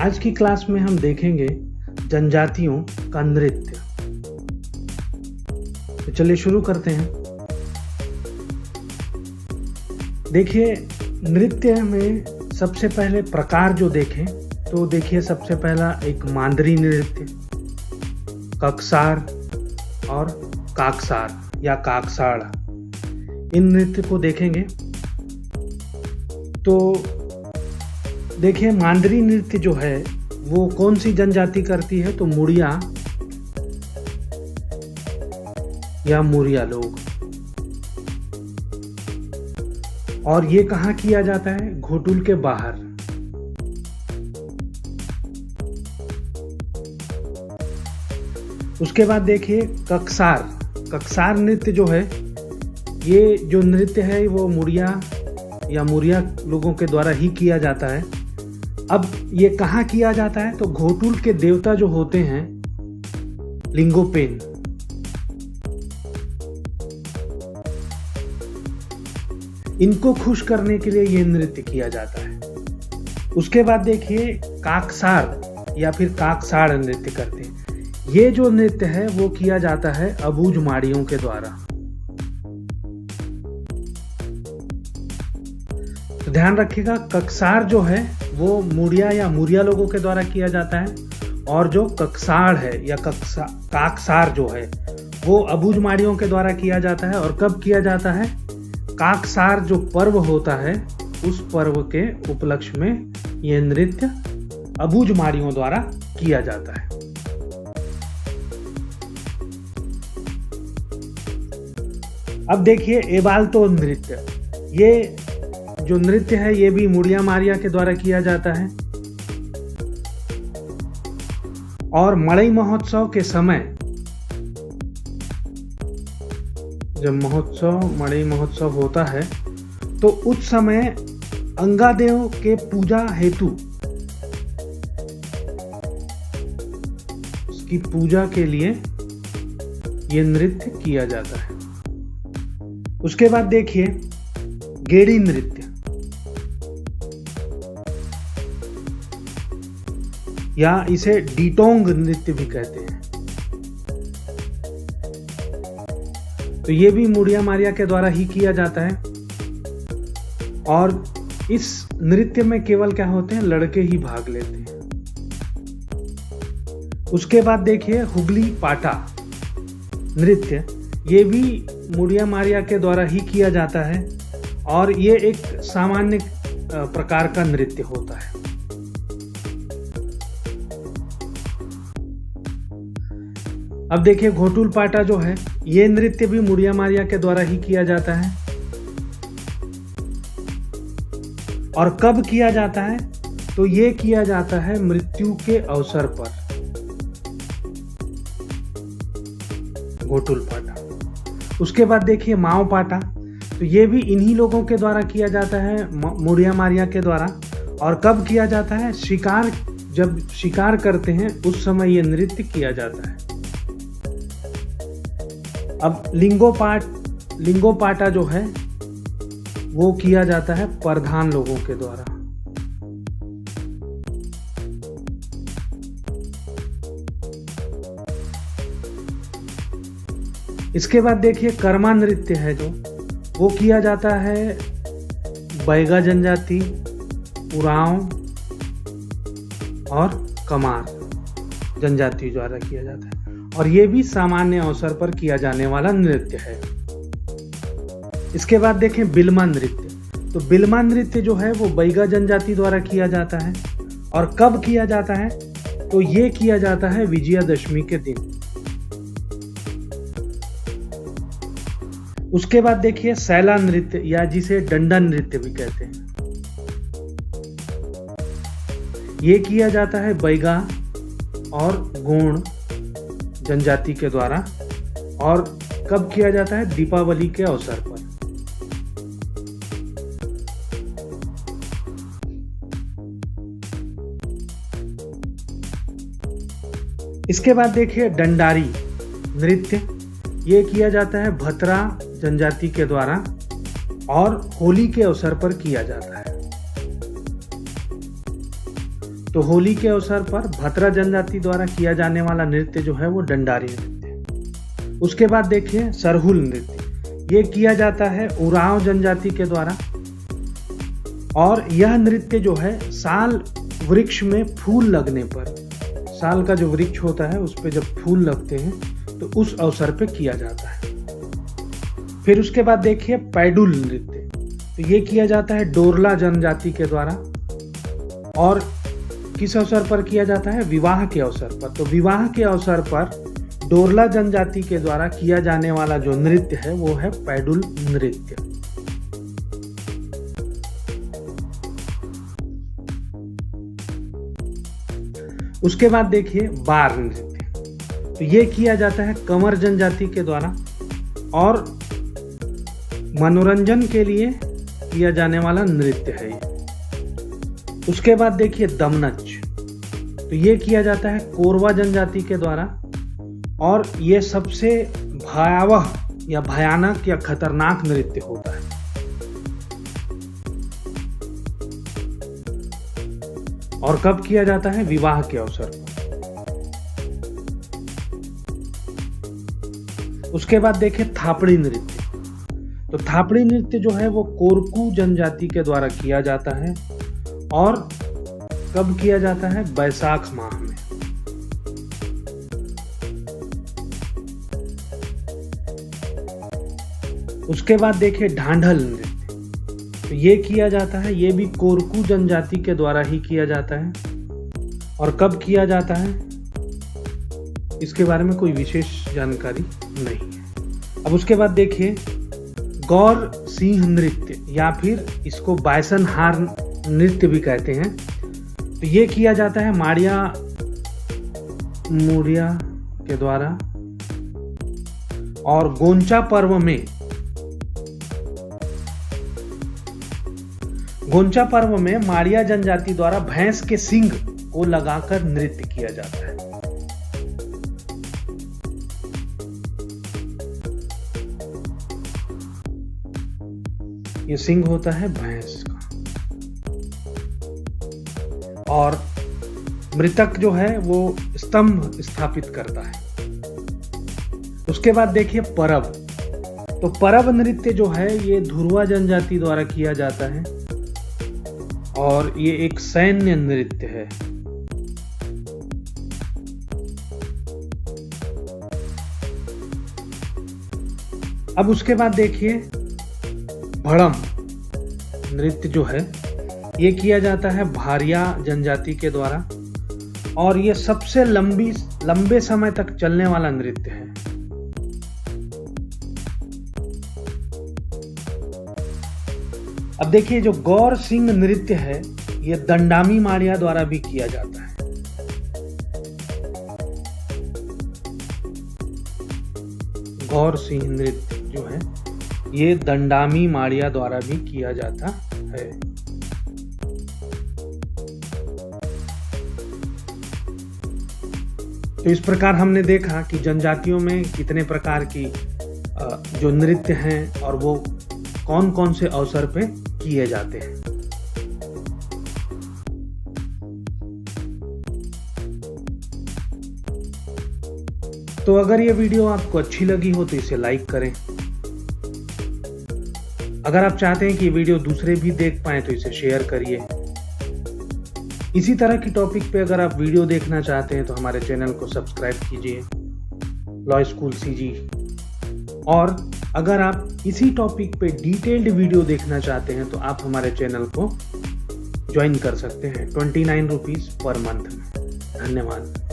आज की क्लास में हम देखेंगे जनजातियों का नृत्य। तो चलिए शुरू करते हैं। देखिए, नृत्य में सबसे पहले प्रकार जो देखें तो देखिए, सबसे पहला एक मांदरी नृत्य, ककसार और काकसार या काकसाड़, इन नृत्य को देखेंगे। तो देखिए, मांदरी नृत्य जो है वो कौन सी जनजाति करती है, तो मुड़िया या मुरिया लोग। और ये कहाँ किया जाता है? घोटुल के बाहर। उसके बाद देखिए ककसार। ककसार नृत्य जो है, ये जो नृत्य है वो मुड़िया या मुरिया लोगों के द्वारा ही किया जाता है। अब ये कहाँ किया जाता है? तो घोटुल के देवता जो होते हैं लिंगोपेन, इनको खुश करने के लिए ये नृत्य किया जाता है। उसके बाद देखिए काकसार या फिर काकसाड़ नृत्य करते हैं। ये जो नृत्य है वो किया जाता है अबूझ माड़ियों के द्वारा। तो ध्यान रखिएगा, ककसार जो है वो मुड़िया या मुरिया लोगों के द्वारा किया जाता है, और जो ककसाड़ है या काकसार जो है वो अबूझ माड़ियों के द्वारा किया जाता है। और कब किया जाता है? काकसार जो पर्व होता है उस पर्व के उपलक्ष्य में यह नृत्य अबूझ माड़ियों द्वारा किया जाता है। अब देखिए एबाल्तो नृत्य। ये जो नृत्य है ये भी मुड़िया मारिया के द्वारा किया जाता है। और मड़ई महोत्सव के समय, जब मड़ई महोत्सव होता है तो उस समय अंगादेव के पूजा हेतु, उसकी पूजा के लिए यह नृत्य किया जाता है। उसके बाद देखिए गेड़ी नृत्य, या इसे डीटोंग नृत्य भी कहते हैं। तो ये भी मुड़िया मारिया के द्वारा ही किया जाता है। और इस नृत्य में केवल क्या होते हैं, लड़के ही भाग लेते हैं। उसके बाद देखिए हुगली पाटा नृत्य। ये भी मुड़िया मारिया के द्वारा ही किया जाता है, और ये एक सामान्य प्रकार का नृत्य होता है। अब देखिए घोटुल पाटा जो है, ये नृत्य भी मुड़िया मारिया के द्वारा ही किया जाता है। और कब किया जाता है? तो ये किया जाता है मृत्यु के अवसर पर, घोटुल पाटा। उसके बाद देखिए माओ पाटा। तो ये भी इन्हीं लोगों के द्वारा किया जाता है, मुड़िया मारिया के द्वारा। और कब किया जाता है? जब शिकार करते हैं उस समय ये नृत्य किया जाता है। अब लिंगो पाटा जो है वो किया जाता है प्रधान लोगों के द्वारा। इसके बाद देखिए कर्मा नृत्य है जो, वो किया जाता है बैगा जनजाति, उरांव और कमार जनजाति द्वारा किया जाता है। और ये भी सामान्य अवसर पर किया जाने वाला नृत्य है। इसके बाद देखें बिल्मा नृत्य। तो बिल्मा नृत्य जो है वो बैगा जनजाति द्वारा किया जाता है। और कब किया जाता है? तो ये किया जाता है विजयादशमी के दिन। उसके बाद देखिए सैला नृत्य, या जिसे डंडा नृत्य भी कहते हैं। ये किया जाता है बैगा और गोंड जनजाति के द्वारा। और कब किया जाता है? दीपावली के अवसर पर। इसके बाद देखिए डंडारी नृत्य। ये किया जाता है भतरा जनजाति के द्वारा और होली के अवसर पर किया जाता है। तो होली के अवसर पर भतरा जनजाति द्वारा किया जाने वाला नृत्य जो है वो डंडारी नृत्य है। उसके बाद देखिए सरहुल नृत्य, ये किया जाता है उरांव जनजाति के द्वारा, और यह नृत्य जो है साल वृक्ष में फूल लगने पर, साल का जो वृक्ष होता है उस पे जब फूल लगते हैं तो उस अवसर पे किया जाता है। फिर उसके बाद देखिए पैडुल नृत्य, तो ये किया जाता है डोरला जनजाति के द्वारा, और किस अवसर पर किया जाता है? विवाह के अवसर पर। तो विवाह के अवसर पर डोरला जनजाति के द्वारा किया जाने वाला जो नृत्य है वो है पैडुल नृत्य। उसके बाद देखिए बार नृत्य, तो ये किया जाता है कंवर जनजाति के द्वारा और मनोरंजन के लिए किया जाने वाला नृत्य है ये। उसके बाद देखिए दमनच, तो ये किया जाता है कोरवा जनजाति के द्वारा, और ये सबसे भयावह या भयानक या खतरनाक नृत्य होता है। और कब किया जाता है? विवाह के अवसर पर। उसके बाद देखिए थापड़ी नृत्य, तो थापड़ी नृत्य जो है वो कोरकू जनजाति के द्वारा किया जाता है, और कब किया जाता है? बैसाख माह में। उसके बाद देखिए ढांढल नृत्य, तो ये किया जाता है, ये भी कोरकू जनजाति के द्वारा ही किया जाता है, और कब किया जाता है इसके बारे में कोई विशेष जानकारी नहीं है। अब उसके बाद देखिए गौर सिंह नृत्य, या फिर इसको बायसन हार नृत्य भी कहते हैं, तो ये किया जाता है माड़िया मुड़िया के द्वारा, और गोंचा पर्व में माड़िया जनजाति द्वारा भैंस के सींग को लगाकर नृत्य किया जाता है। ये सींग होता है भैंस का, और मृतक जो है वो स्तंभ स्थापित करता है। उसके बाद देखिए परब, तो परब नृत्य जो है ये धुरवा जनजाति द्वारा किया जाता है, और ये एक सैन्य नृत्य है। अब उसके बाद देखिए भड़म नृत्य जो है ये किया जाता है भारिया जनजाति के द्वारा, और ये सबसे लंबे समय तक चलने वाला नृत्य है। अब देखिए जो गौर सिंह नृत्य है ये दंडामी माड़िया द्वारा भी किया जाता है। गौर सिंह नृत्य जो है ये दंडामी माड़िया द्वारा भी किया जाता है। तो इस प्रकार हमने देखा कि जनजातियों में कितने प्रकार की जो नृत्य हैं और वो कौन कौन से अवसर पे किए जाते हैं। तो अगर ये वीडियो आपको अच्छी लगी हो तो इसे लाइक करें। अगर आप चाहते हैं कि ये वीडियो दूसरे भी देख पाएं तो इसे शेयर करिए। इसी तरह की टॉपिक पे अगर आप वीडियो देखना चाहते हैं तो हमारे चैनल को सब्सक्राइब कीजिए, लॉ स्कूल सीजी। और अगर आप इसी टॉपिक पे डिटेल्ड वीडियो देखना चाहते हैं तो आप हमारे चैनल को ज्वाइन कर सकते हैं 29 रुपीज पर मंथ में। धन्यवाद।